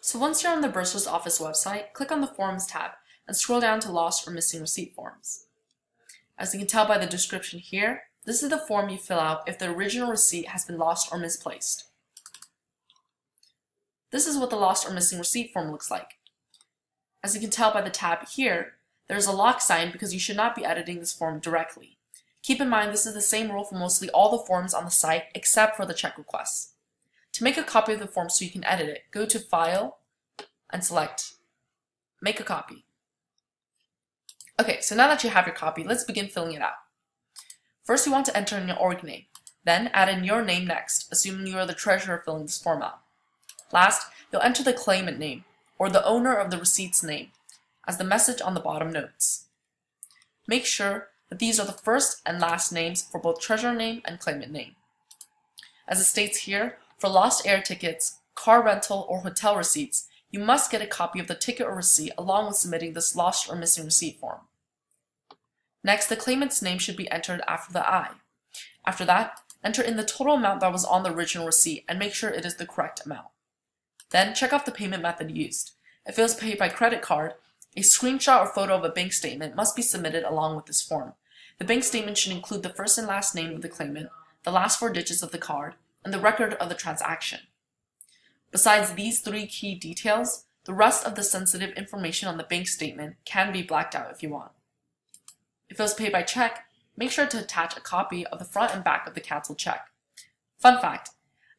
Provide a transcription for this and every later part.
So once you're on the Bursar's office website, click on the Forms tab and scroll down to Lost or Missing Receipt forms. As you can tell by the description here, this is the form you fill out if the original receipt has been lost or misplaced. This is what the Lost or Missing Receipt form looks like. As you can tell by the tab here, there is a lock sign because you should not be editing this form directly. Keep in mind this is the same rule for mostly all the forms on the site except for the check requests. To make a copy of the form so you can edit it, go to File and select Make a Copy. Okay, so now that you have your copy, let's begin filling it out. First, you want to enter in your org name. Then add in your name next, assuming you are the treasurer filling this form out. Last, you'll enter the claimant name, or the owner of the receipt's name, as the message on the bottom notes. Make sure that these are the first and last names for both treasurer name and claimant name. As it states here, for lost air tickets, car rental, or hotel receipts, you must get a copy of the ticket or receipt along with submitting this lost or missing receipt form. Next, the claimant's name should be entered after the I. After that, enter in the total amount that was on the original receipt and make sure it is the correct amount. Then check off the payment method used. If it was paid by credit card, a screenshot or photo of a bank statement must be submitted along with this form. The bank statement should include the first and last name of the claimant, the last 4 digits of the card, and the record of the transaction. Besides these 3 key details, the rest of the sensitive information on the bank statement can be blacked out if you want. If it was paid by check, make sure to attach a copy of the front and back of the canceled check. Fun fact,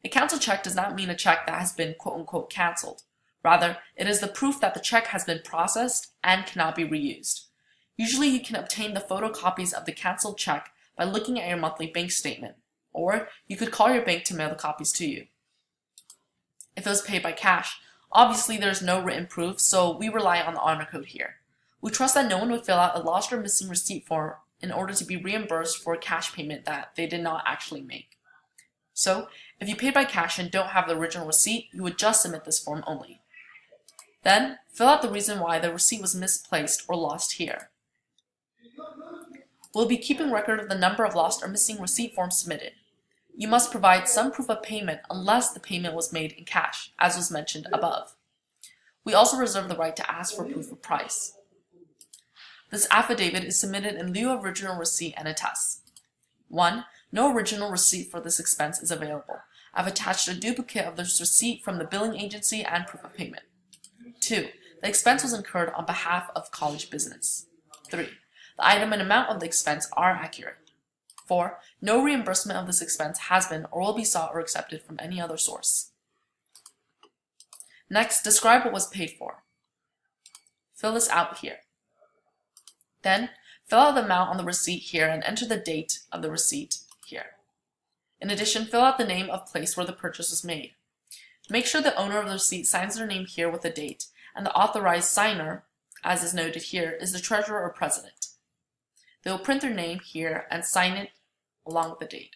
a canceled check does not mean a check that has been quote-unquote canceled. Rather, it is the proof that the check has been processed and cannot be reused. Usually you can obtain the photocopies of the canceled check by looking at your monthly bank statement, or you could call your bank to mail the copies to you. If it was paid by cash, obviously there is no written proof, so we rely on the honor code here. We trust that no one would fill out a lost or missing receipt form in order to be reimbursed for a cash payment that they did not actually make. So, if you paid by cash and don't have the original receipt, you would just submit this form only. Then, fill out the reason why the receipt was misplaced or lost here. We'll be keeping record of the number of lost or missing receipt forms submitted. You must provide some proof of payment unless the payment was made in cash, as was mentioned above. We also reserve the right to ask for proof of price. This affidavit is submitted in lieu of original receipt and attests. 1. No original receipt for this expense is available. I've attached a duplicate of this receipt from the billing agency and proof of payment. 2. The expense was incurred on behalf of college business. 3. The item and amount of the expense are accurate. 4. No reimbursement of this expense has been or will be sought or accepted from any other source. Next, describe what was paid for. Fill this out here. Then, fill out the amount on the receipt here and enter the date of the receipt here. In addition, fill out the name of place where the purchase was made. Make sure the owner of the receipt signs their name here with the date, and the authorized signer, as is noted here, is the treasurer or president. They will print their name here and sign it along with the date.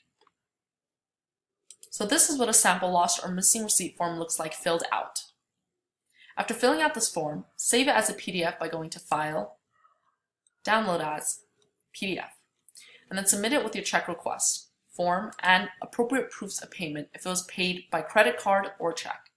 So this is what a sample lost or missing receipt form looks like filled out. After filling out this form, save it as a PDF by going to File, Download as PDF, and then submit it with your check request, form, and appropriate proofs of payment if it was paid by credit card or check.